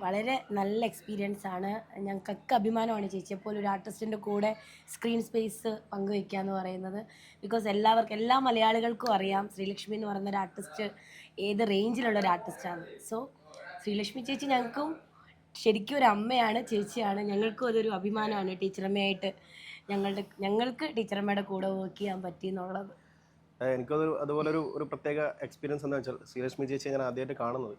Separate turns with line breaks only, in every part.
വളരെ നല്ല എക്സ്പീരിയൻസ് ആണ്. ഞങ്ങൾക്കൊക്കെ അഭിമാനമാണ് ചേച്ചിയെപ്പോലെ ഒരു ആർട്ടിസ്റ്റിൻ്റെ കൂടെ സ്ക്രീൻ സ്പേസ് പങ്കുവയ്ക്കുക എന്ന് പറയുന്നത്. ബിക്കോസ് എല്ലാ മലയാളികൾക്കും അറിയാം ശ്രീലക്ഷ്മി എന്ന് പറയുന്ന ഒരു ആർട്ടിസ്റ്റ് ഏത് റേഞ്ചിലുള്ള ഒരു ആർട്ടിസ്റ്റാണ്. സോ ശ്രീലക്ഷ്മി ചേച്ചി ഞങ്ങൾക്കും ശരിക്കും ഒരു അമ്മയാണ്, ചേച്ചിയാണ്. ഞങ്ങൾക്കും അതൊരു അഭിമാനമാണ് ടീച്ചറമ്മയായിട്ട് ഞങ്ങൾക്ക് ടീച്ചറമ്മയുടെ കൂടെ വർക്ക് ചെയ്യാൻ പറ്റി എന്നുള്ളത്.
എനിക്കത് അതുപോലെ ഒരു പ്രത്യേക എക്സ്പീരിയൻസ് എന്താ വെച്ചാൽ ശ്രീലക്ഷ്മി ചേച്ചി ഞാൻ ആദ്യമായിട്ട് കാണുന്നത്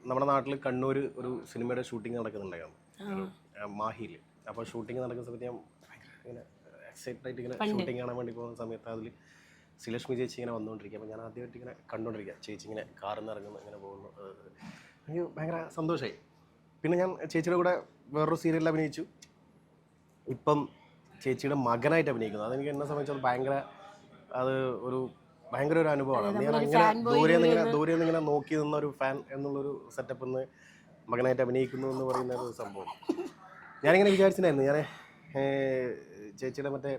നമ്മുടെ നാട്ടിൽ കണ്ണൂർ ഒരു സിനിമയുടെ ഷൂട്ടിംഗ് നടക്കുന്നുണ്ടായിരുന്നു മാഹിയിൽ. അപ്പോൾ ഷൂട്ടിംഗ് നടക്കുന്ന സമയത്ത് ഞാൻ ഇങ്ങനെ എക്സൈറ്റഡ് ആയിട്ട് ഇങ്ങനെ ഷൂട്ടിംഗ് കാണാൻ വേണ്ടി പോകുന്ന സമയത്ത് അതിൽ ശ്രീലക്ഷ്മി ചേച്ചി ഇങ്ങനെ വന്നുകൊണ്ടിരിക്കുക. അപ്പോൾ ഞാൻ ആദ്യമായിട്ട് ഇങ്ങനെ കണ്ടുകൊണ്ടിരിക്കുക ചേച്ചി ഇങ്ങനെ കാറിൽ നിന്ന് ഇറങ്ങുന്നു, ഇങ്ങനെ പോകുന്നു. എനിക്ക് ഭയങ്കര സന്തോഷമായി. പിന്നെ ഞാൻ ചേച്ചിയുടെ കൂടെ വേറൊരു സീരിയലിൽ അഭിനയിച്ചു. ഇപ്പം ചേച്ചിയുടെ മകനായിട്ട് അഭിനയിക്കുന്നു. അതെനിക്ക് എന്നെ സംബന്ധിച്ചത് ഭയങ്കര ഒരു അനുഭവമാണ്. ഞാൻ അങ്ങനെ ദൂരെ നിന്ന് ഇങ്ങനെ നോക്കി നിന്ന ഒരു ഫാൻ എന്നുള്ളൊരു സെറ്റപ്പിൽ നിന്ന് മകനായിട്ട് അഭിനയിക്കുന്നു എന്ന് പറയുന്ന ഒരു സംഭവം ഞാനിങ്ങനെ വിചാരിച്ചിട്ടുണ്ടായിരുന്നു. ഞാൻ ചേച്ചിയുടെ മറ്റേ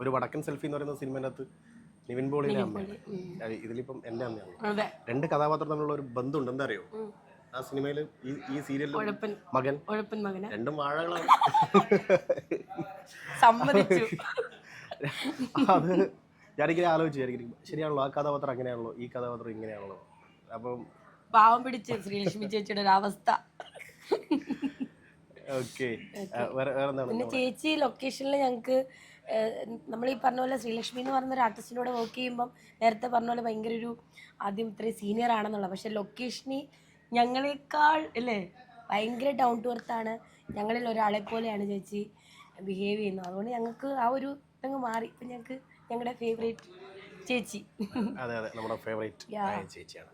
ഒരു വടക്കൻ സെൽഫി എന്ന് പറയുന്ന സിനിമേൻ്റെ അകത്ത് നിവിൻ പോളിയുടെ അമ്മയാണ്, ഇതിലിപ്പം എൻ്റെ അമ്മയാണ്. രണ്ട് കഥാപാത്രം തമ്മിലുള്ള ഒരു ബന്ധമുണ്ട്. എന്താ അറിയോ? ആ സിനിമയിൽ ഈ സീരിയലിൽ മകൻ രണ്ടും വാഴകളാണ്. അത് ഞാനിങ്ങനെ ആലോചിച്ചു, ശരിയാണല്ലോ, ആ കഥാപാത്രം അങ്ങനെയാണല്ലോ, ഈ കഥാപാത്രം ഇങ്ങനെയാണല്ലോ. അപ്പം
പാവം പിടിച്ച് ശ്രീലക്ഷ്മി ചേച്ചിയുടെ ഒരു അവസ്ഥ. പിന്നെ ചേച്ചി ലൊക്കേഷനിൽ ഞങ്ങൾക്ക് നമ്മൾ ഈ പറഞ്ഞ പോലെ ശ്രീലക്ഷ്മി എന്ന് പറഞ്ഞ ഒരു ആർട്ടിസ്റ്റിനോട് വർക്ക് ചെയ്യുമ്പം നേരത്തെ പറഞ്ഞ പോലെ ഭയങ്കര ഒരു ആദ്യം ഇത്രയും സീനിയർ ആണെന്നുള്ളത്, പക്ഷെ ലൊക്കേഷനിൽ ഞങ്ങളെക്കാൾ അല്ലേ ഭയങ്കര ഡൗൺ ടു എർത്ത് ആണ്. ഞങ്ങളിൽ ഒരാളെ പോലെയാണ് ചേച്ചി ബിഹേവ് ചെയ്യുന്നത്. അതുകൊണ്ട് ഞങ്ങൾക്ക് ആ ഒരു ഇതങ്ങ് മാറി. ഇപ്പം ഞങ്ങൾക്ക് ഞങ്ങളുടെ ഫേവറേറ്റ് ചേച്ചി.
അതെ നമ്മുടെ ഫേവറേറ്റ് ചേച്ചിയാണ്.